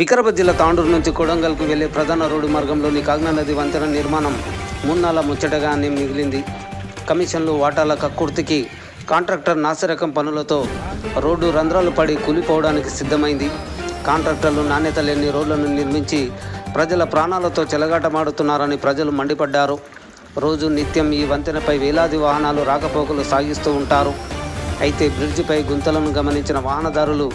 వికారాబాద్ జిల్లా తాండూరు నుంచి కొడంగల్కు వెళ్లే ప్రధాన రోడ్డు మార్గంలోని కాగ్నా నది వంతెన నిర్మాణం మున్నాళ్ళ ముచ్చటగానే మిగిలింది. కమిషన్లు వాటాల కక్కుర్తికి కాంట్రాక్టర్ నాసిరకం పనులతో రోడ్డు రంధ్రాలు పడి కూలిపోవడానికి సిద్ధమైంది. కాంట్రాక్టర్లు నాణ్యత లేని రోడ్లను నిర్మించి ప్రజల ప్రాణాలతో చెలగాటమాడుతున్నారని ప్రజలు మండిపడ్డారు. రోజు నిత్యం ఈ వంతెనపై వేలాది వాహనాలు రాకపోకలు సాగిస్తూ ఉంటారు. అయితే బ్రిడ్జిపై గుంతలను గమనించిన వాహనదారులు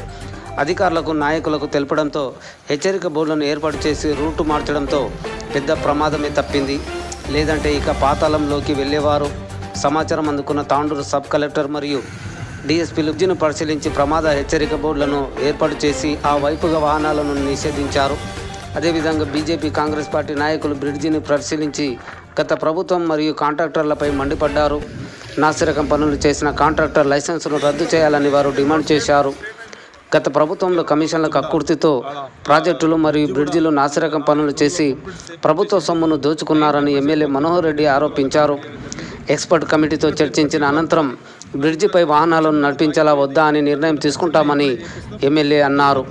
అధికారులకు నాయకులకు తెలపడంతో హెచ్చరిక బోర్డులను ఏర్పాటు చేసి రూటు మార్చడంతో పెద్ద ప్రమాదమే తప్పింది. లేదంటే ఇక పాతాళంలోకి వెళ్ళేవారు. సమాచారం అందుకున్న తాండూరు సబ్ కలెక్టర్ మరియు డిఎస్పీలు బ్రిడ్జిను పరిశీలించి ప్రమాద హెచ్చరిక బోర్డులను ఏర్పాటు చేసి ఆ వైపుగా వాహనాలను నిషేధించారు. అదేవిధంగా బీజేపీ కాంగ్రెస్ పార్టీ నాయకులు బ్రిడ్జిని పరిశీలించి గత ప్రభుత్వం మరియు కాంట్రాక్టర్లపై మండిపడ్డారు. నాసిరకం పనులు చేసిన కాంట్రాక్టర్ లైసెన్సును రద్దు చేయాలని వారు డిమాండ్ చేశారు. గత ప్రభుత్వంలో కమిషన్ల కక్కుర్తితో ప్రాజెక్టులు మరియు బ్రిడ్జిలు నాసిరకం పనులు చేసి ప్రభుత్వ సొమ్మును దోచుకున్నారని ఎమ్మెల్యే మనోహర్ రెడ్డి ఆరోపించారు. ఎక్స్పర్ట్ కమిటీతో చర్చించిన అనంతరం బ్రిడ్జిపై వాహనాలను నడిపించాలా వద్దా అని నిర్ణయం తీసుకుంటామని ఎమ్మెల్యే అన్నారు.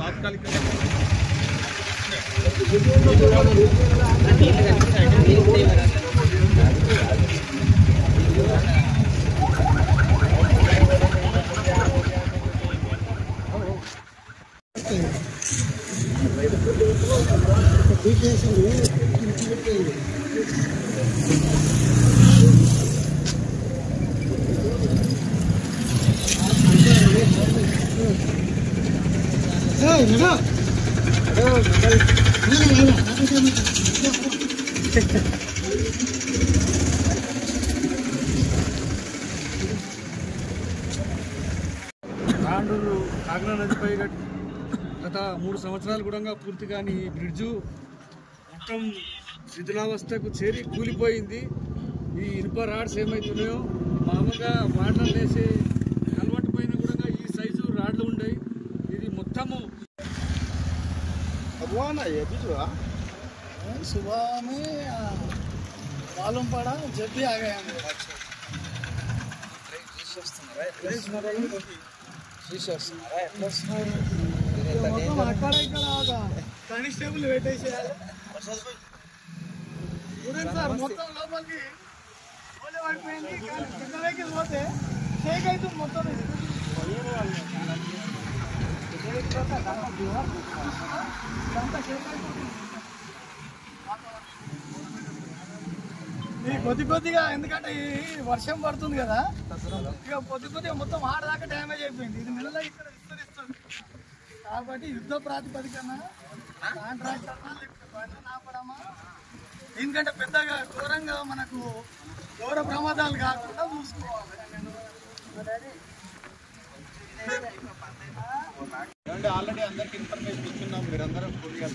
తాండూరు కాగ్నా నదిపై గత 3 సంవత్సరాలు కూడా పూర్తి కాని ఈ బ్రిడ్జు మొత్తం శిథిలావస్థకు చేరి కూలిపోయింది. ఈ ఇనుప రాడ్స్ ఏమవుతున్నాయో మామూలుగా వాటర్ వేసి అలవాటు పైన కూడా ఈ సైజు రాడ్లు ఉన్నాయి. ఇది మొత్తము सुबह में मालूम पड़ा जब भी आ गए हम అక్కడ ఇక్కడ కానిస్టేబుల్ పెట్టేసేయాలి సార్. మొత్తం లోపలికి ఓలే పడిపోయింది. పెద్ద వెహికల్ పోతే షేక్ అవుతుంది మొత్తం. కొద్ది కొద్దిగా ఎందుకంటే ఈ వర్షం పడుతుంది కదా, ఇక కొద్ది కొద్దిగా మొత్తం ఆడదాకా డ్యామేజ్ అయిపోయింది. ఇది మెల్లగా ఇక్కడ విస్తరిస్తుంది కాబట్టి యుద్ధ ప్రాతిపదికన కాంట్రాక్టర్నా లేకపోతే బండ్లను ఆపడమా, దీనికంటే పెద్దగా ఘోరంగా మనకు ఘోర ప్రమాదాలు కాకుండా చూసుకోవాలి. ఆల్రెడీ అందరికి ఇన్ఫర్మేషన్ ఇస్తున్నాం. మీరందరూ కొద్దిగా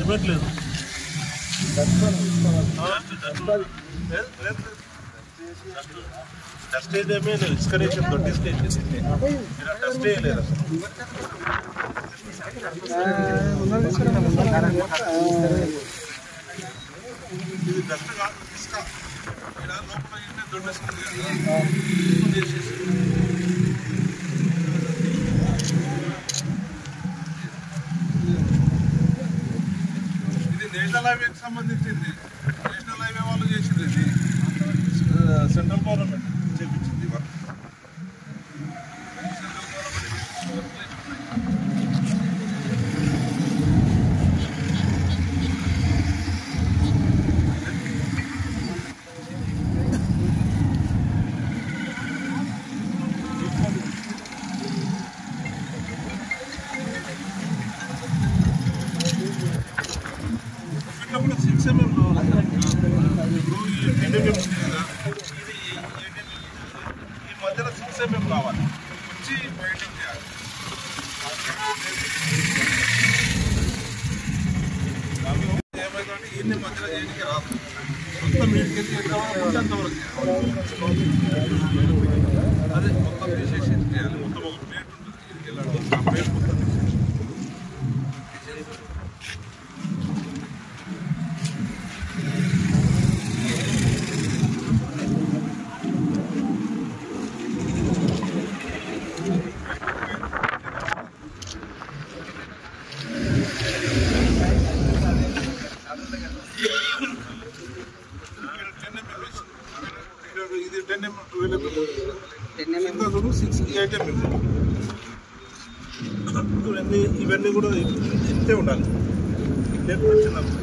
ఇవ్వట్లేదు. డస్ట్ ఏదేమీ లేదు. ఇస్కరేషన్ దొడ్డి స్టేజ్ డస్ట్ వేయలేదు అసలు. ఇది డస్ట్ కాదు, ఇసుక. ఇలా లోపల దొడ్డేసుకుంది. ఇది నేషనల్ హైవేకి సంబంధించింది. నేషనల్ హైవే వాళ్ళు చేసింది. ఇది సెంట్రల్ గవర్నమెంట్ చేపించింది వర్క్. సెంట్రల్ 6 mm లో మొత్తం వీడికి ఎంతవరకు ఉంటే అంతవరకు అదే మొత్తం తీసేసి చేయాలి. మొత్తం ఒక ప్లేట్ ఉంటుంది వీడికి వెళ్ళడం, ఆ ప్లేట్ మొత్తం తీసేసి ఇది 10 mm 12 mm 8 mm ఇవన్నీ కూడా ఇంతే ఉండాలి. లేకుండా చిన్నప్పుడు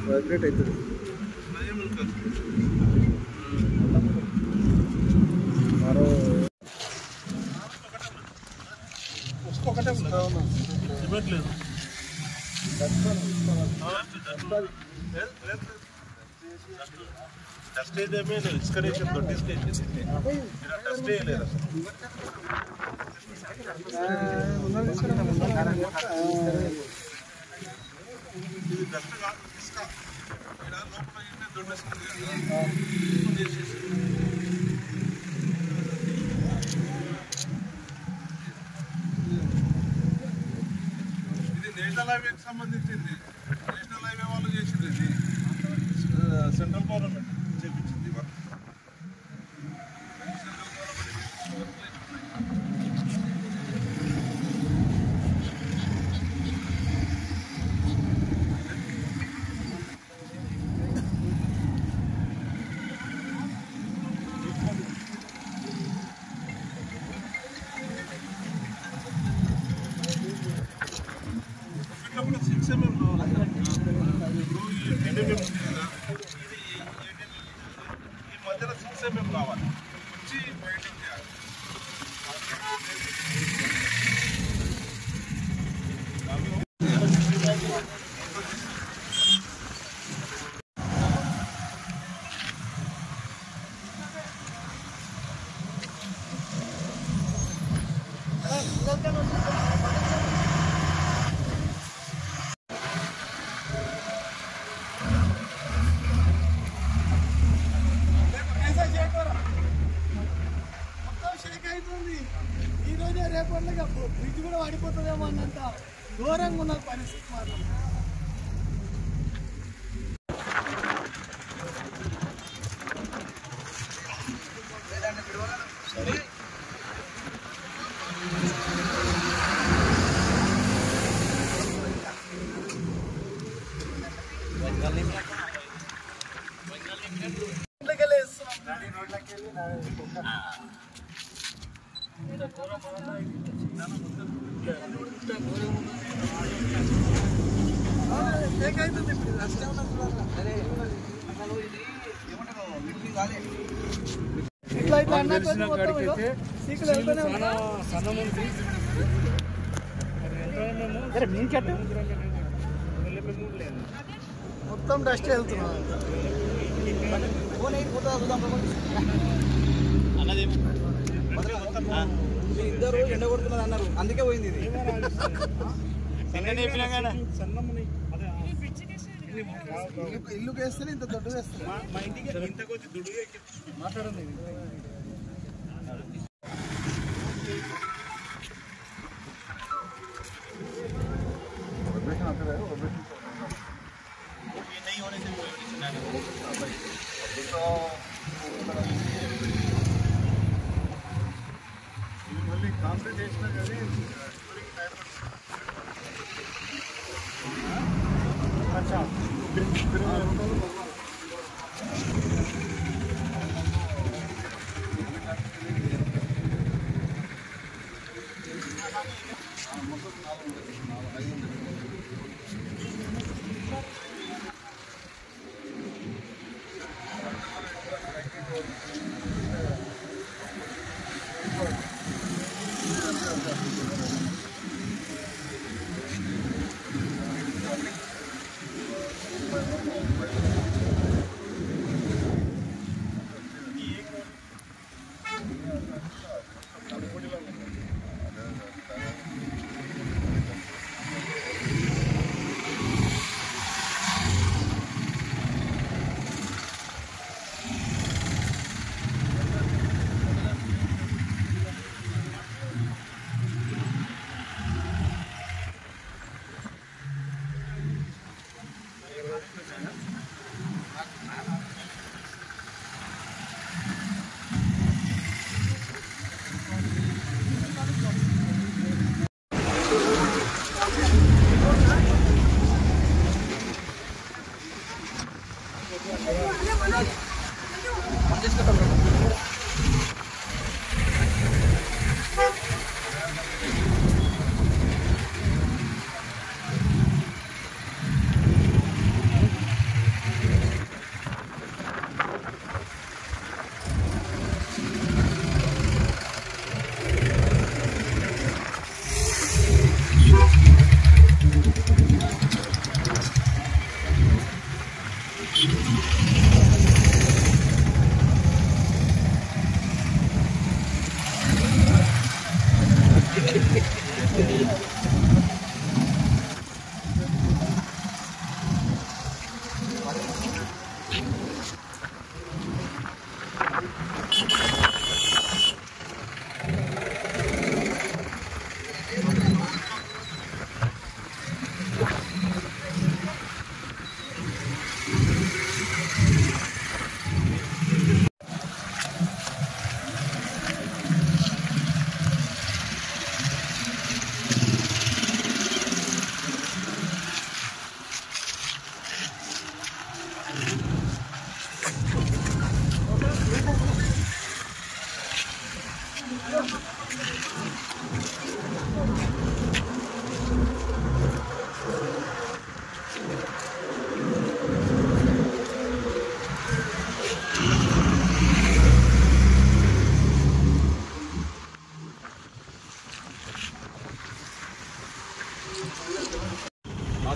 వైబ్రేట్ అవుతుంది. ఒకటే సిమెంట్ లేదు. డస్ట్ ఏదేమీ లేదు. ఇస్కరేషన్ డస్ట్ వేయలేదు అసలు. ఇది డస్ట్ కాదు, ఇసుక. ఇక్కడ లోపల ఇంటే దొడ్డేసుకుంది చేసేసి నేషనల్ హైవేకి సంబంధించింది. నేషనల్ హైవే వాళ్ళు చేసింది. ఇది సెంట్రల్ గవర్నమెంట్ చేపించింది వర్క్. కూడా 6 mm ఈ మధ్యలో 6 mm కావాలి. వచ్చి బయటింగ్ చేయాలి. ఈ రోజే రేపట్లుగా బ్రిడ్జ్ కూడా పడిపోతుందేమో అన్నంత ఘోరంగా ఉన్న పరిస్థితి మాత్రం. ఇట్లా ఇట్లా అన్న మొత్తం డస్ట్ వెళ్తున్నాం. ఇద్దరు ఎండ కొడుతున్నది అన్నారు, అందుకే పోయింది ఇది. ఇల్లు వేస్తే ఇంత దొడ్డు వేస్తారు. మా ఇంటికి మాట్లాడండి. మళ్ళీ కాంప్లీట్ చేసినా కానీ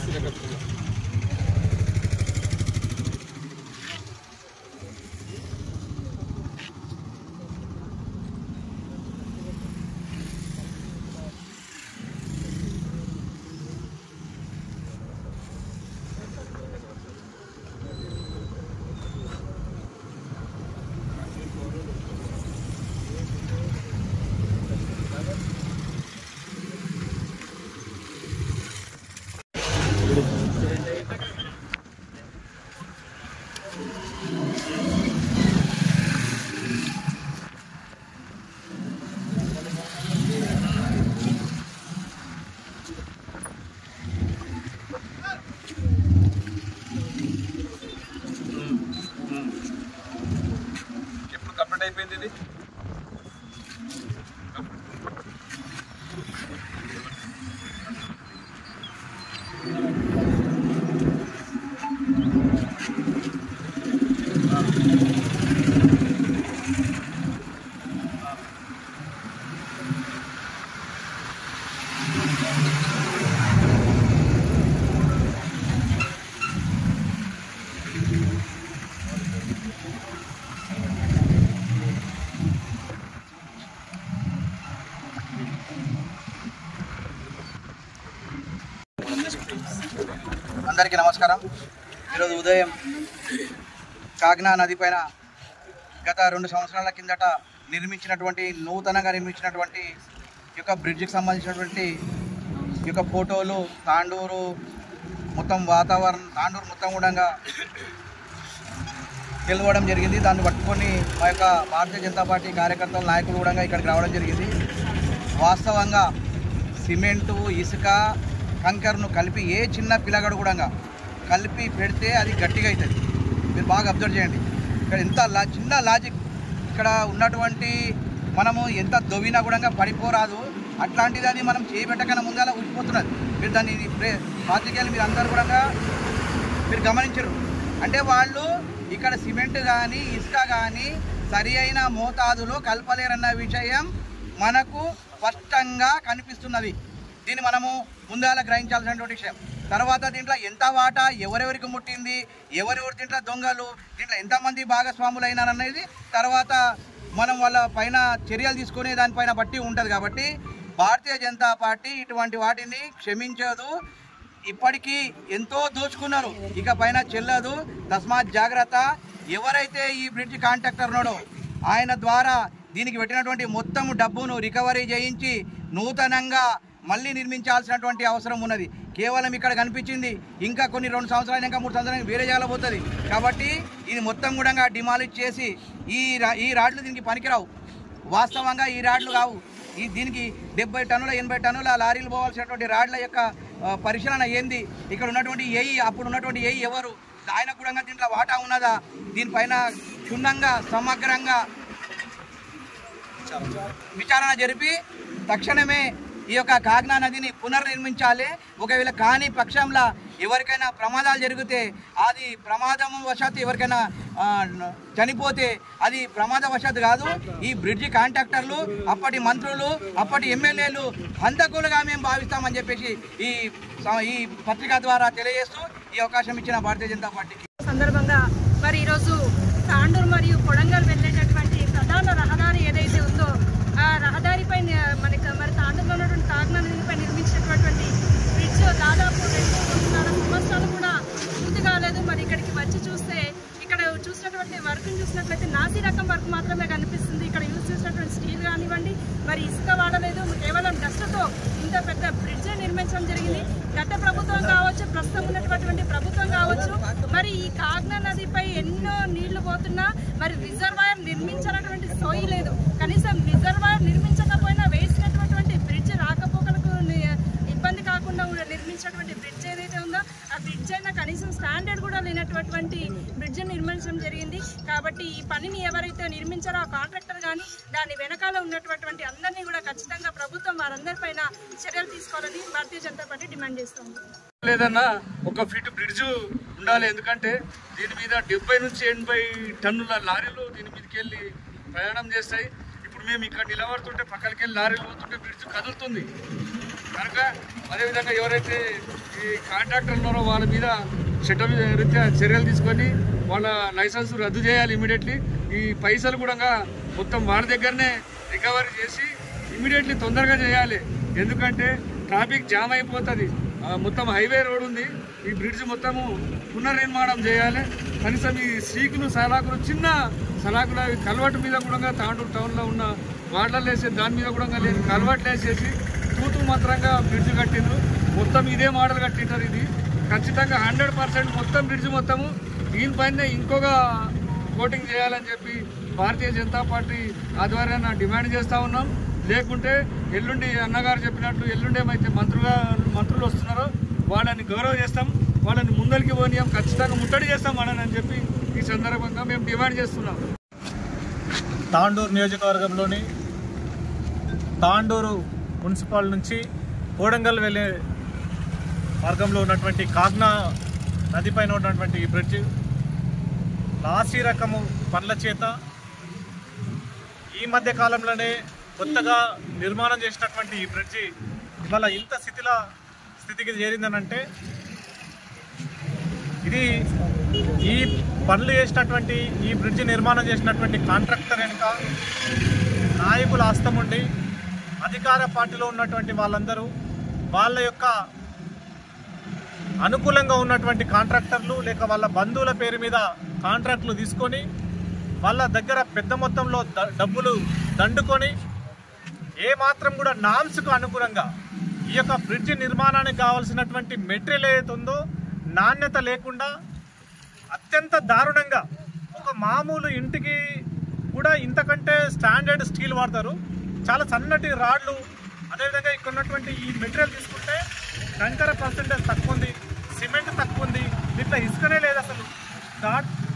నాసిరకం ఎప్పుడు కంప్లీట్ అయిపోయింది ఇది? అందరికీ నమస్కారం. ఈరోజు ఉదయం కాగ్నా నది పైన గత 2 సంవత్సరాల కిందట నూతనంగా నిర్మించినటువంటి ఈ యొక్క బ్రిడ్జికి సంబంధించినటువంటి ఈ యొక్క ఫోటోలు తాండూరు మొత్తం కూడా గెలవడం జరిగింది. దాన్ని పట్టుకొని మా యొక్క భారతీయ జనతా పార్టీ కార్యకర్తల నాయకులు కూడా ఇక్కడికి రావడం జరిగింది. వాస్తవంగా సిమెంటు, ఇసుక, కంకర్ను కలిపి ఏ చిన్న పిల్లగాడు కూడా కలిపి పెడితే అది గట్టిగా అవుతుంది. మీరు బాగా అబ్జర్వ్ చేయండి. ఇక్కడ ఎంత చిన్న లాజిక్, ఇక్కడ ఉన్నటువంటి మనము ఎంత దొవ్వినా కూడా పడిపోరాదు. అట్లాంటిది అది మనం చేయబెట్టకన్నా ముందలా ఉడిపోతున్నది. మీరు దాన్ని పాత్రికేయులు మీరు అందరూ కూడా మీరు గమనించరు. అంటే వాళ్ళు ఇక్కడ సిమెంట్ కానీ ఇసుక కానీ సరి అయిన మోతాదులో కలపలేరన్న విషయం మనకు స్పష్టంగా కనిపిస్తున్నది. దీన్ని మనము ముందాల గ్రహించాల్సినటువంటి విషయం. తర్వాత దీంట్లో ఎంత వాటా ఎవరెవరికి ముట్టింది, ఎవరెవరి దీంట్లో దొంగలు, దీంట్లో ఎంతమంది భాగస్వాములు అయినారనేది తర్వాత మనం వాళ్ళ పైన చర్యలు తీసుకునే దానిపైన బట్టి ఉంటుంది. కాబట్టి భారతీయ జనతా పార్టీ ఇటువంటి వాటిని క్షమించదు. ఇప్పటికీ ఎంతో దోచుకున్నారు, ఇక పైన చెల్లదు. తస్మాత్ జాగ్రత్త. ఎవరైతే ఈ బ్రిడ్జ్ కాంట్రాక్టర్ ఉన్నాడో ఆయన ద్వారా దీనికి పెట్టినటువంటి మొత్తం డబ్బును రికవరీ చేయించి నూతనంగా మళ్ళీ నిర్మించాల్సినటువంటి అవసరం ఉన్నది. కేవలం ఇక్కడ కనిపించింది, ఇంకా కొన్ని 2 సంవత్సరాలు ఇంకా 3 సంవత్సరాలు వేరే జాగా పోతుంది. కాబట్టి ఇది మొత్తం కూడా డిమాలిష్ చేసి ఈ రాడ్లు దీనికి పనికిరావు. వాస్తవంగా ఈ రాడ్లు కావు. దీనికి 70 టన్నుల 80 టన్నుల లారీలు పోవాల్సినటువంటి రాడ్ల యొక్క పరిశీలన ఏంది, ఇక్కడ ఉన్నటువంటి అప్పుడు ఉన్నటువంటి ఎవరు, ఆయన కూడా దీంట్లో వాటా ఉన్నదా, దీనిపైన క్షుణ్ణంగా సమగ్రంగా విచారణ జరిపి తక్షణమే ఈ యొక్క కాగ్నా నదిని పునర్నిర్మించాలి. ఒకవేళ కాని పక్షంలో ఎవరికైనా ప్రమాదాలు జరిగితే, అది ప్రమాదం వశాత్తు ఎవరికైనా చనిపోతే అది ప్రమాదవశాత్తు కాదు. ఈ బ్రిడ్జి కాంట్రాక్టర్లు, అప్పటి మంత్రులు, అప్పటి ఎమ్మెల్యేలు హంతకులుగా మేము భావిస్తామని చెప్పేసి ఈ పత్రిక ద్వారా తెలియజేస్తూ ఈ అవకాశం ఇచ్చిన భారతీయ జనతా పార్టీకి సందర్భంగా మరి ఈరోజు తాండూరు మరియు కొడంగల్ వెళ్ళేటటువంటి ప్రధాన రహదారి ఏదైతే ఉందో ఆ రహదారిపై మరి తాండూరులో ఉన్నటువంటి కాగ్నా నదిపై నిర్మించినటువంటి బ్రిడ్జ్ దాదాపు 2.5 సంవత్సరాలు కూడా పూర్తి కాలేదు. మరి ఇక్కడికి వచ్చి చూస్తే ఇక్కడ చూసినటువంటి వర్క్ని చూసినట్లయితే నాసి రకం వర్క్ మాత్రమే కనిపిస్తుంది. ఇక్కడ యూజ్ చేసినటువంటి స్టీల్ కానివ్వండి, మరి ఇసుక వాడలేదు. కేవలం డస్ట్తో ఇంత పెద్ద బ్రిడ్జ్ నిర్మించడం జరిగింది. గత ప్రభుత్వం కావచ్చు, ప్రస్తుతం ఉన్నటువంటి ప్రభుత్వం కావచ్చు, మరి ఈ కాగ్నా నదిపై ఎన్నో నీళ్లు పోతున్నా మరి రిజర్వాయర్ నిర్మించినటువంటి సోయి లేదు. కనీసం రిజర్వాయర్ నిర్మించకపోయినా వేసినటువంటి బ్రిడ్జ్ రాకపోకలకు ఇబ్బంది కాకుండా నిర్మించినటువంటి బ్రిడ్జ్ ఏదైతే ఉందో ఆ బ్రిడ్జ్ అయినా కనీసం స్టాండర్డ్ కూడా లేనటువంటి బ్రిడ్జ్ నిర్మించడం జరిగింది. కాబట్టి ఈ పనిని ఎవరైతే నిర్మించారో ఆ కాంట్రాక్టర్ కానీ దాని వెనకాల ఉన్నటువంటి అందరినీ కూడా ఖచ్చితంగా ప్రభుత్వం వారందరిపైన చర్యలు తీసుకోవాలని భారతీయ జనతా పార్టీ డిమాండ్ చేస్తుంది. లేదన్నా 1 ఫీట్ బ్రిడ్జ్ ఉండాలి. ఎందుకంటే దీని మీద 70 నుంచి 80 టన్నుల లారీలు దీని మీదకి వెళ్ళి ప్రయాణం చేస్తాయి. ఇప్పుడు మేము ఇక్కడ నిలబడుతుంటే పక్కకి వెళ్ళి లారీలు పోతుంటే బ్రిడ్జ్ కదులుతుంది. కనుక అదేవిధంగా ఎవరైతే ఈ కాంట్రాక్టర్ ఉన్నారో వాళ్ళ మీద చట్టరీత్యా చర్యలు తీసుకొని వాళ్ళ లైసెన్స్ రద్దు చేయాలి ఇమీడియట్లీ. ఈ పైసలు కూడా మొత్తం వాళ్ళ దగ్గరనే రికవరీ చేసి ఇమీడియట్లీ తొందరగా చేయాలి. ఎందుకంటే ట్రాఫిక్ జామ్ అయిపోతుంది. మొత్తం హైవే రోడ్ ఉంది, ఈ బ్రిడ్జ్ మొత్తము పునర్నిర్మాణం చేయాలి. కనీసం ఈ సీకులు సలాకులు చిన్న సలాకులు అవి కల్వర్ట్ మీద కూడా తాండూరు టౌన్లో ఉన్న వాటర్లు వేసే దాని మీద కూడా లేదు, కల్వర్ట్లు వేసేసి తూతు మాత్రంగా బ్రిడ్జ్ కట్టిండ్రు. మొత్తం ఇదే మోడల్ కట్టింటారు. ఇది ఖచ్చితంగా 100% మొత్తం బ్రిడ్జ్ మొత్తము దీనిపైనే ఇంకొక కోటింగ్ చేయాలని చెప్పి భారతీయ జనతా పార్టీ ఆధ్వర్యాన డిమాండ్ చేస్తూ ఉన్నాం. లేకుంటే ఎల్లుండి అన్నగారు చెప్పినట్లు ఎల్లుండి ఏమైతే మంత్రులు వస్తున్నారో వాళ్ళని గౌరవ చేస్తాం, వాళ్ళని ముందరికి పోనీయం, ఖచ్చితంగా ముట్టడి చేస్తాం వాళ్ళని అని చెప్పి ఈ సందర్భంగా మేము డిమాండ్ చేస్తున్నాం. తాండూరు నియోజకవర్గంలోని తాండూరు మున్సిపల్ నుంచి కోడంగల్ వెళ్ళే మార్గంలో ఉన్నటువంటి కాగ్నా నదిపైన ఉన్నటువంటి ఈ బ్రిడ్జ్ లాసీ రకము పనుల చేత ఈ మధ్య కాలంలోనే కొత్తగా నిర్మాణం చేసినటువంటి ఈ బ్రిడ్జి ఇవాళ ఇంత స్థితికి చేరిందనంటే ఇది ఈ పనులు చేసినటువంటి ఈ బ్రిడ్జి నిర్మాణం చేసినటువంటి కాంట్రాక్టర్ వెనుక నాయకుల హస్తం ఉండి అధికార పార్టీలో ఉన్నటువంటి వాళ్ళందరూ వాళ్ళ యొక్క అనుకూలంగా ఉన్నటువంటి కాంట్రాక్టర్లు లేక వాళ్ళ బంధువుల పేరు మీద కాంట్రాక్టులు తీసుకొని వాళ్ళ దగ్గర పెద్ద మొత్తంలో డబ్బులు దండుకొని ఏమాత్రం కూడా నామ్స్కు అనుగుణంగా ఈ యొక్క బ్రిడ్జి నిర్మాణానికి కావాల్సినటువంటి మెటీరియల్ ఏదైతే ఉందో నాణ్యత లేకుండా అత్యంత దారుణంగా ఒక మామూలు ఇంటికి కూడా ఇంతకంటే స్టాండర్డ్ స్టీల్ వాడతారు. చాలా సన్నటి రాడ్లు, అదేవిధంగా ఇక్కడ ఉన్నటువంటి ఈ మెటీరియల్ తీసుకుంటే కంకర పర్సెంటేజ్ తక్కువ ఉంది, సిమెంట్ తక్కువ ఉంది, దీంట్లో ఇసుకనే లేదు అసలు.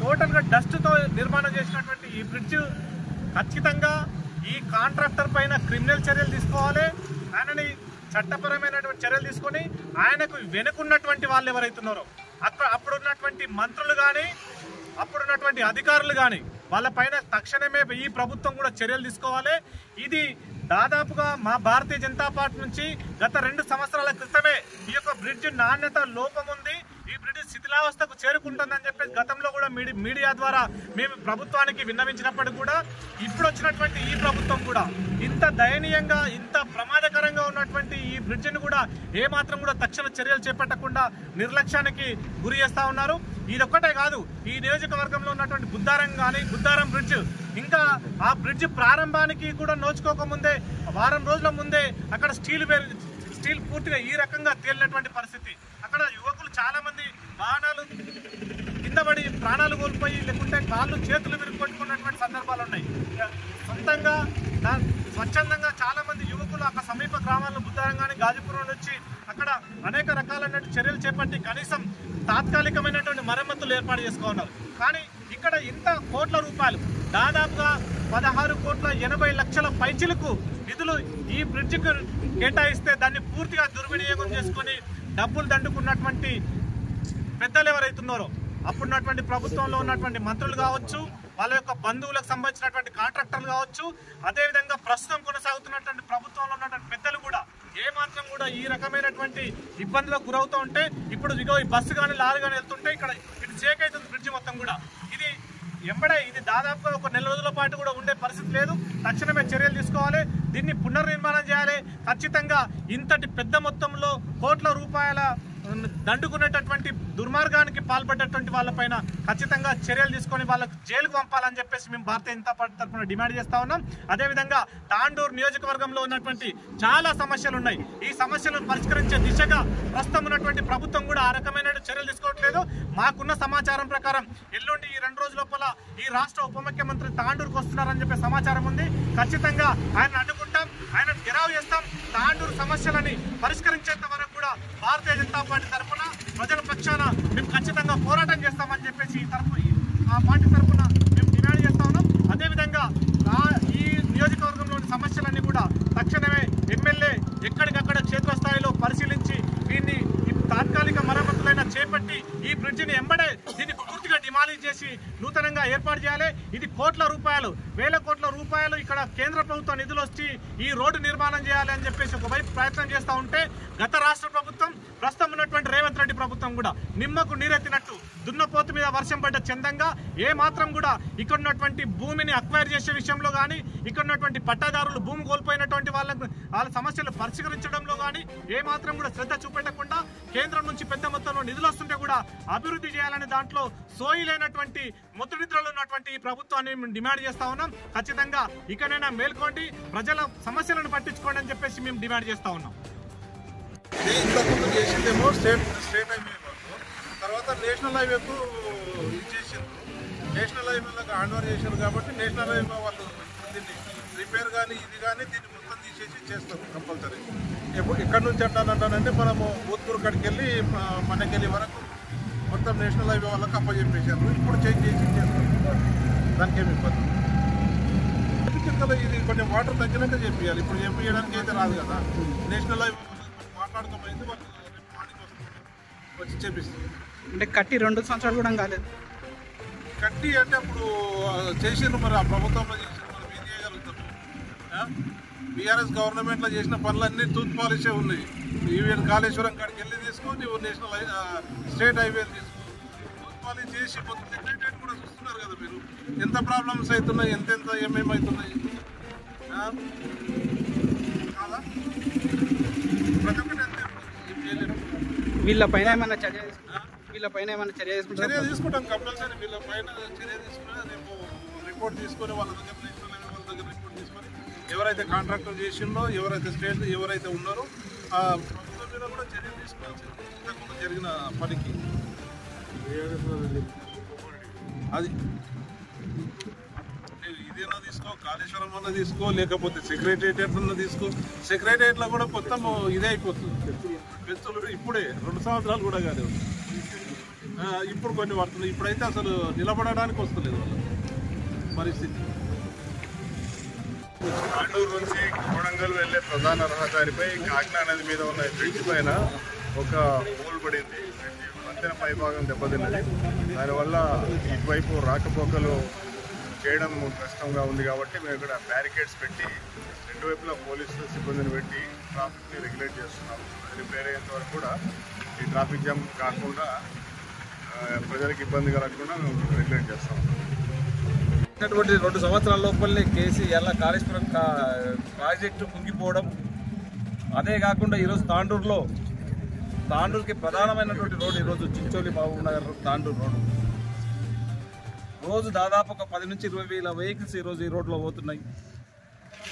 టోటల్గా డస్ట్తో నిర్మాణం చేసినటువంటి ఈ బ్రిడ్జ్ ఖచ్చితంగా ఈ కాంట్రాక్టర్ పైన క్రిమినల్ చర్యలు తీసుకోవాలి. ఆయనని చట్టపరమైనటువంటి చర్యలు తీసుకొని ఆయనకు వెనుకున్నటువంటి వాళ్ళు ఎవరైతున్నారో అప్పుడున్నటువంటి మంత్రులు కానీ అప్పుడున్నటువంటి అధికారులు కానీ వాళ్ళపైన తక్షణమే ఈ ప్రభుత్వం కూడా చర్యలు తీసుకోవాలి. ఇది దాదాపుగా మా భారతీయ జనతా పార్టీ నుంచి గత 2 సంవత్సరాల క్రితమే ఈ యొక్క బ్రిడ్జ్ నాణ్యత లోపం ఉంది, ఈ బ్రిడ్జ్ శిథిలావస్థకు చేరుకుంటుందని చెప్పేసి గతంలో కూడా మీడియా ద్వారా మేము ప్రభుత్వానికి విన్నవించినప్పటికీ కూడా ఇప్పుడు వచ్చినటువంటి ఈ ప్రభుత్వం కూడా ఇంత దయనీయంగా ఇంత ప్రమాదకరంగా ఉన్నటువంటి ఈ బ్రిడ్జిని కూడా ఏమాత్రం కూడా తక్షణ చర్యలు చేపట్టకుండా నిర్లక్ష్యానికి గురి చేస్తూ ఉన్నారు. ఇదొక్కటే కాదు, ఈ నియోజకవర్గంలో ఉన్నటువంటి బుద్ధారం బ్రిడ్జ్ ఇంకా ఆ బ్రిడ్జ్ ప్రారంభానికి కూడా నోచుకోకముందే వారం రోజుల ముందే అక్కడ స్టీల్ పూర్తిగా ఈ రకంగా తేలినటువంటి పరిస్థితి. అక్కడ యువకులు చాలా మంది వాహనాలు కింద పడి ప్రాణాలు కోల్పోయి లేకుంటే కాళ్ళు చేతులు విరుక్కొట్టుకున్నటువంటి సందర్భాలు ఉన్నాయి. సొంతంగా స్వచ్ఛందంగా చాలా మంది యువకులు అక్కడ సమీప గ్రామాల్లో బుద్ధారం కానీ గాజీపురం నుంచి అక్కడ అనేక రకాలైనటువంటి చర్యలు చేపట్టి కనీసం తాత్కాలికమైనటువంటి మరమ్మతులు ఏర్పాటు చేసుకున్నారు. కానీ ఇక్కడ ఇంత కోట్ల రూపాయలు దాదాపుగా 16,80,00,000 పైచిలకు నిధులు ఈ బ్రిడ్జికి కేటాయిస్తే దాన్ని పూర్తిగా దుర్వినియోగం చేసుకొని డబ్బులు దండుకున్నటువంటి పెద్దలు ఎవరైతున్నారో అప్పుడున్నటువంటి ప్రభుత్వంలో ఉన్నటువంటి మంత్రులు కావచ్చు, వాళ్ళ యొక్క బంధువులకు సంబంధించినటువంటి కాంట్రాక్టర్లు కావచ్చు, అదేవిధంగా ప్రస్తుతం కొనసాగుతున్నటువంటి ప్రభుత్వంలో ఉన్నటువంటి పెద్దలు కూడా ఏమాత్రం కూడా ఈ రకమైనటువంటి ఇబ్బందులకు గురవుతూ ఉంటే ఇప్పుడు ఇగో ఈ బస్సు కానీ లారీ కానీ వెళ్తుంటే ఇక్కడ ఇది షేక్ అవుతుంది బ్రిడ్జ్ మొత్తం కూడా. ఇది దాదాపుగా ఒక 4 రోజుల పాటు కూడా ఉండే పరిస్థితి లేదు. తక్షణమే చర్యలు తీసుకోవాలి, దీన్ని పునర్నిర్మాణం చేయాలి. ఖచ్చితంగా ఇంతటి పెద్ద మొత్తంలో కోట్ల రూపాయల దండుకునేటటువంటి దుర్మార్గానికి పాల్పడ్డటువంటి వాళ్ళపైన ఖచ్చితంగా చర్యలు తీసుకొని వాళ్ళకు జైలుకు పంపాలని చెప్పేసి మేము భారతీయ జనతా పార్టీ తరఫున డిమాండ్ చేస్తా ఉన్నాం. అదేవిధంగా తాండూరు నియోజకవర్గంలో ఉన్నటువంటి చాలా సమస్యలు ఉన్నాయి. ఈ సమస్యలను పరిష్కరించే దిశగా ప్రస్తుతం ఉన్నటువంటి ప్రభుత్వం కూడా ఆ రకమైన చర్యలు తీసుకోవట్లేదు. మాకున్న సమాచారం ప్రకారం ఎల్లుండి ఈ 2 రోజుల లోపల ఈ రాష్ట్ర ఉప ముఖ్యమంత్రి తాండూరుకు వస్తున్నారని చెప్పే సమాచారం ఉంది. ఖచ్చితంగా ఆయన అడ్డుకుంటాం, ఆయన గిరావు చేస్తాం. తాండూరు సమస్యలని పరిష్కరించేంత వరకు కూడా భారతీయ జనతా పార్టీ తరఫున ప్రజల పక్షాన మేము ఖచ్చితంగా పోరాటం చేస్తామని చెప్పేసి ఆ పార్టీ తరఫున మేము డిమాండ్ చేస్తా ఉన్నాం. అదేవిధంగా ఈ నియోజకవర్గంలోని సమస్యలన్నీ కూడా తక్షణమే ఎమ్మెల్యే ఎక్కడికక్కడ క్షేత్రస్థాయిలో పరిశీలించి దీన్ని తాత్కాలిక మరమ్మతులైనా చేపట్టి ఈ బ్రిడ్జిని ఎంబడే దీన్ని పూర్తిగా డిమాలిష్ చేసి చెప్పేసి నూతనంగా ఏర్పాటు చేయాలి. ఇది కోట్ల రూపాయలు, వేల కోట్ల రూపాయలు ఇక్కడ కేంద్ర ప్రభుత్వ నిధులు వచ్చి ఈ రోడ్డు నిర్మాణం చేయాలి అని చెప్పేసి ఒకవైపు ప్రయత్నం చేస్తూ ఉంటే గత రాష్ట్ర ప్రభుత్వం, ప్రస్తుతం ఉన్నటువంటి రేవంత్ రెడ్డి ప్రభుత్వం కూడా నిమ్మకు నీరెత్తినట్టు దున్నపోతు మీద వర్షం పడ్డ చందంగా ఏ మాత్రం కూడా ఇక్కడ ఉన్నటువంటి భూమిని అక్వైర్ చేసే విషయంలో కానీ, ఇక్కడ ఉన్నటువంటి పట్టాదారులు భూమి కోల్పోయినటువంటి వాళ్ళ సమస్యలు పరిష్కరించడంలో కానీ ఏ మాత్రం కూడా శ్రద్ధ చూపెట్టకుండా కేంద్రం నుంచి పెద్ద మొత్తంలో నిధులు వస్తుంటే కూడా అభివృద్ధి చేయాలనే దాంట్లో సోయి లేనటువంటి ముద్దునిద్రలు ఉన్నటువంటి ఈ ప్రభుత్వాన్ని మేము డిమాండ్ చేస్తా ఉన్నాం. ఖచ్చితంగా ఇకనైనా మేల్కోండి, ప్రజల సమస్యలను పట్టించుకోండి అని చెప్పేసి మేము డిమాండ్ చేస్తా ఉన్నాం. ఇంతకుముందు చేసిందేమో స్టేట్ హైవే వరకు, తర్వాత నేషనల్ హైవేకు ఇచ్చేసిండ్రు. నేషనల్ హైవేలకు హ్యాండ్ ఓవర్ చేశారు కాబట్టి నేషనల్ హైవే వాళ్ళు దీన్ని రిపేర్ కానీ ఇది కానీ దీన్ని మొత్తం తీసేసి చేస్తారు కంపల్సరీ. ఇక్కడ నుంచి అంటానంటే మనము భూత్పూర్ కాడికి వెళ్ళి మనకెళ్ళి వరకు మొత్తం నేషనల్ హైవే వాళ్ళకి అప్పచెప్పేశారు. ఇప్పుడు చేంజ్ చేసి చేస్తారు, దానికి ఏమి ఇబ్బంది. ఇది కొంచెం వాటర్ తగ్గినట్టు చెప్పాలి. ఇప్పుడు చెప్పడానికి అయితే రాదు కదా. నేషనల్ హైవే మాట్లాడుకోమైతే వాళ్ళు మార్నింగ్ వచ్చి చేపిస్తారు. అంటే కట్టి 2 సంవత్సరాలు కూడా కాలేదు. కట్టి అంటే అప్పుడు చేసిండ్రు, మరి ఆ ప్రభుత్వంలో చేసిండ్రు, మనం ఏం చేయగలుగుతాం? బీఆర్ఎస్ గవర్నమెంట్లో చేసిన పనులన్నీ టూత్ పాలిషే ఉన్నాయి. ఈవెన్ కాళేశ్వరం కాడికి వెళ్ళి తీసుకో, నువ్వు నేషనల్ స్టేట్ హైవేలు తీసుకో, టూత్ పాలిష్ చేసి మొత్తం సెక్రటరీ కూడా చూస్తున్నారు కదా మీరు. ఎంత ప్రాబ్లమ్స్ అవుతున్నాయి, ఎంతెంత ఏమేమి అవుతున్నాయి కాదా? ప్రతి ఒక్కటి అంతే. వీళ్ళపైన ఏమైనా చర్య తీసుకుంటాం కంపల్సరీ. వీళ్ళ పైన చర్య తీసుకుని రేపు రిపోర్ట్ తీసుకొని వాళ్ళ దగ్గర రిపోర్ట్ తీసుకొని ఎవరైతే కాంట్రాక్టర్ చేసిండో, ఎవరైతే ఉన్నారో ఆ ప్రభుత్వం మీద కూడా చర్య తీసుకోవాల్సి ఇంతకుముందు జరిగిన పనికి. అది ఇదేనా తీసుకో, కాళేశ్వరం అన్న తీసుకో, లేకపోతే సెక్రటేరియట్ అన్న తీసుకో. సెక్రటేరియట్లో కూడా మొత్తం ఇదే అయిపోతుంది పెంచులు. ఇప్పుడే 2 సంవత్సరాలు కూడా కాదు, ఇప్పుడు కొన్ని పడుతున్నాయి. ఇప్పుడైతే అసలు నిలబడడానికి వస్తలేదు వాళ్ళ పరిస్థితి. తాండూరు నుంచి కోడంగల్ వెళ్లే ప్రధాన రహదారిపై కాకినా నది మీద ఉన్న బ్రిడ్జ్ పైన ఒక హోల్ పడింది. వంతెన పై భాగం దెబ్బతిన్నది. దానివల్ల ఇటువైపు రాకపోకలు చేయడం కష్టంగా ఉంది కాబట్టి మేము ఇక్కడ బ్యారికేడ్స్ పెట్టి 2 వైపులా పోలీసు సిబ్బందిని పెట్టి ట్రాఫిక్ని రెగ్యులేట్ చేస్తున్నాము. అది రిపేర్ అయ్యేంత వరకు కూడా ఈ ట్రాఫిక్ జామ్ కాకుండా ప్రజలకు ఇబ్బంది కలగకుండా మేము రెగ్యులేట్ చేస్తాము. 2 సంవత్సరాల లోపలనే కేసీఆర్ కాళేశ్వరం ప్రాజెక్టు కుంగిపోవడం, అదే కాకుండా ఈరోజు తాండూరుకి ప్రధానమైనటువంటి రోడ్డు ఈరోజు చించోలి మహబూబ్ నగర్ తాండూరు రోడ్డు. రోజు దాదాపు ఒక 10 నుంచి 20 వేల వెహికల్స్ ఈరోజు ఈ రోడ్లో పోతున్నాయి.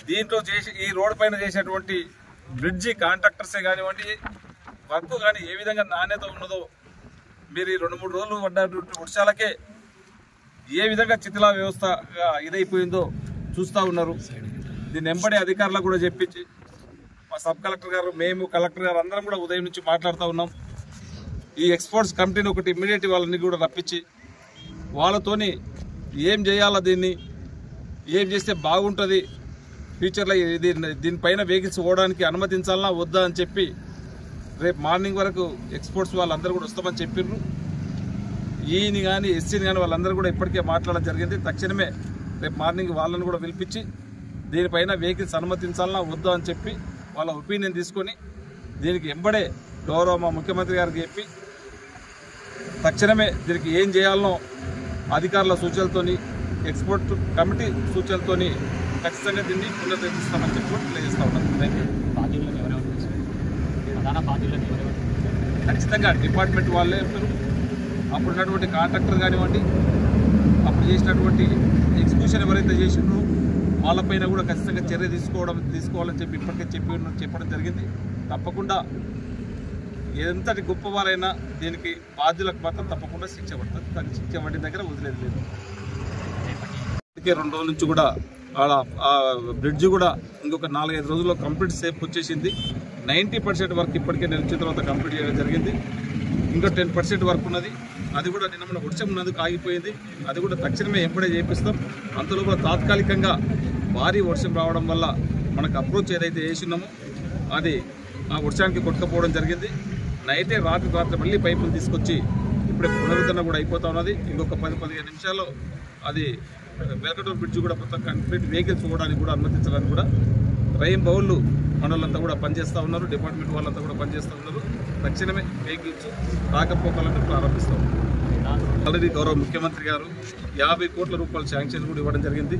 దీంట్లో ఈ రోడ్డు పైన చేసేటువంటి బ్రిడ్జి కాంట్రాక్టర్సే కానివ్వండి, వర్క్ కానీ ఏ విధంగా నాణ్యత ఉన్నదో మీరు ఈ 2-3 రోజులు పడ్డటువంటి వర్షాలకే ఏ విధంగా చిత్లా వ్యవస్థగా ఇదైపోయిందో చూస్తూ ఉన్నారు. దీన్ని వెంబడి అధికారులకు కూడా చెప్పించి మా సబ్ కలెక్టర్ గారు, మేము కలెక్టర్ గారు అందరం కూడా ఉదయం నుంచి మాట్లాడుతూ ఉన్నాం. ఈ ఎక్స్పోర్ట్స్ కమిటీని ఒకటి ఇమ్మీడియట్ వాళ్ళని కూడా రప్పించి వాళ్ళతోని ఏం చేయాలా, ఏం చేస్తే బాగుంటుంది, ఫ్యూచర్లో దీనిపైన వెహికల్స్ పోవడానికి అనుమతించాలన్నా వద్దా అని చెప్పి రేపు మార్నింగ్ వరకు ఎక్స్పోర్ట్స్ వాళ్ళందరూ కూడా వస్తామని చెప్పిర్రు. ఈని కానీ ఎస్సీని కానీ వాళ్ళందరూ కూడా ఇప్పటికే మాట్లాడడం జరిగింది. తక్షణమే రేపు మార్నింగ్ వాళ్ళని కూడా పిలిపించి దీనిపైన వెహికల్స్ అనుమతించాలన్నా వద్దా అని చెప్పి వాళ్ళ ఒపీనియన్ తీసుకొని దీనికి ఎంబడే గౌరవ మా ముఖ్యమంత్రి గారికి చెప్పి తక్షణమే దీనికి ఏం చేయాలనో అధికారుల సూచనలతోని, ఎక్స్పోర్ట్ కమిటీ సూచనలతోని ఖచ్చితంగా దీన్ని పునరుద్ధరిస్తామని చెప్పి తెలియజేస్తా ఉన్నాను. Thank you. ఖచ్చితంగా డిపార్ట్మెంట్ వాళ్ళే ఉంటారు. అప్పుడున్నటువంటి కాంట్రాక్టర్ కానివ్వండి, అప్పుడు చేసినటువంటి ఎగ్జిక్యూషన్ ఎవరైతే చేసిండ్రో వాళ్ళపైన కూడా ఖచ్చితంగా చర్య తీసుకోవాలని చెప్పి ఇప్పటికే చెప్పడం జరిగింది. తప్పకుండా ఎంతటి గొప్పవారైనా దీనికి బాధ్యులకు మాత్రం తప్పకుండా శిక్ష పడుతుంది. దానికి శిక్ష పడిన దగ్గర వదిలేదు లేదు. 2 రోజుల నుంచి కూడా ఆ బ్రిడ్జ్ కూడా ఇంకొక 4-5 రోజుల్లో కంప్లీట్ సేఫ్ వచ్చేసింది. 90% వర్క్ ఇప్పటికే నిలిచిన తర్వాత కంప్లీట్ చేయడం జరిగింది. ఇంకా 10% వర్క్ ఉన్నది. అది కూడా నిన్న మన వర్షం ఉన్నందుకు ఆగిపోయింది. అది కూడా తక్షణమే ఎంపడే చేపిస్తాం. అంతలో కూడా తాత్కాలికంగా భారీ వర్షం రావడం వల్ల మనకు అప్రోచ్ ఏదైతే వేసినామో అది ఆ వర్షానికి కొట్టుకపోవడం జరిగింది. రాత్రి మళ్ళీ పైపులు తీసుకొచ్చి ఇప్పుడే పునరుద్ధరణ కూడా అయిపోతా ఉన్నది. ఇంకొక 10-15 నిమిషాల్లో అది వెల్కటూరు బ్రిడ్జ్ కూడా మొత్తం కంప్లీట్ వెహికల్స్ పోవడానికి కూడా అనుమతించడానికి కూడా రైన్ బౌళ్ళు మనోళ్ళంతా కూడా పనిచేస్తూ ఉన్నారు, డిపార్ట్మెంట్ వాళ్ళంతా కూడా పనిచేస్తూ ఉన్నారు. తక్షణమే వెహికల్స్ రాకపోకలను ప్రారంభిస్తూ ఉన్నారు. ఆల్రెడీ గౌరవ ముఖ్యమంత్రి గారు 50 కోట్ల రూపాయల శాంక్షన్ కూడా ఇవ్వడం జరిగింది.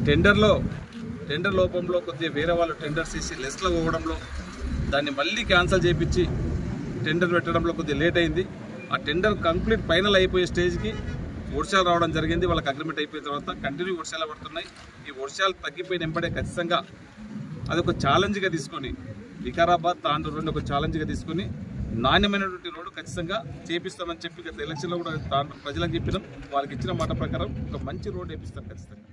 టెండర్ లోపంలో కొద్దిగా వేరే వాళ్ళు టెండర్స్ ఇచ్చి లెస్లో పోవడంలో దాన్ని మళ్ళీ క్యాన్సిల్ చేయించి టెండర్ పెట్టడంలో కొద్దిగా లేట్ అయింది. ఆ టెండర్ కంప్లీట్ ఫైనల్ అయిపోయే స్టేజ్కి వర్షాలు రావడం జరిగింది. వాళ్ళకి అగ్రిమెంట్ అయిపోయిన తర్వాత కంటిన్యూ వర్షాలు పడుతున్నాయి. ఈ వర్షాలు తగ్గిపోయిన వెంబడే ఖచ్చితంగా అదొక ఛాలెంజ్గా తీసుకొని వికారాబాద్ తాండూరు రెండు ఒక ఛాలెంజ్గా తీసుకొని నాణ్యమైనటువంటి రోడ్డు ఖచ్చితంగా చేపిస్తామని చెప్పి గత ఎలక్షన్లో కూడా ప్రజలకు చెప్పినాం. వాళ్ళకి ఇచ్చిన మాట ప్రకారం ఒక మంచి రోడ్డు వేపిస్తాం ఖచ్చితంగా.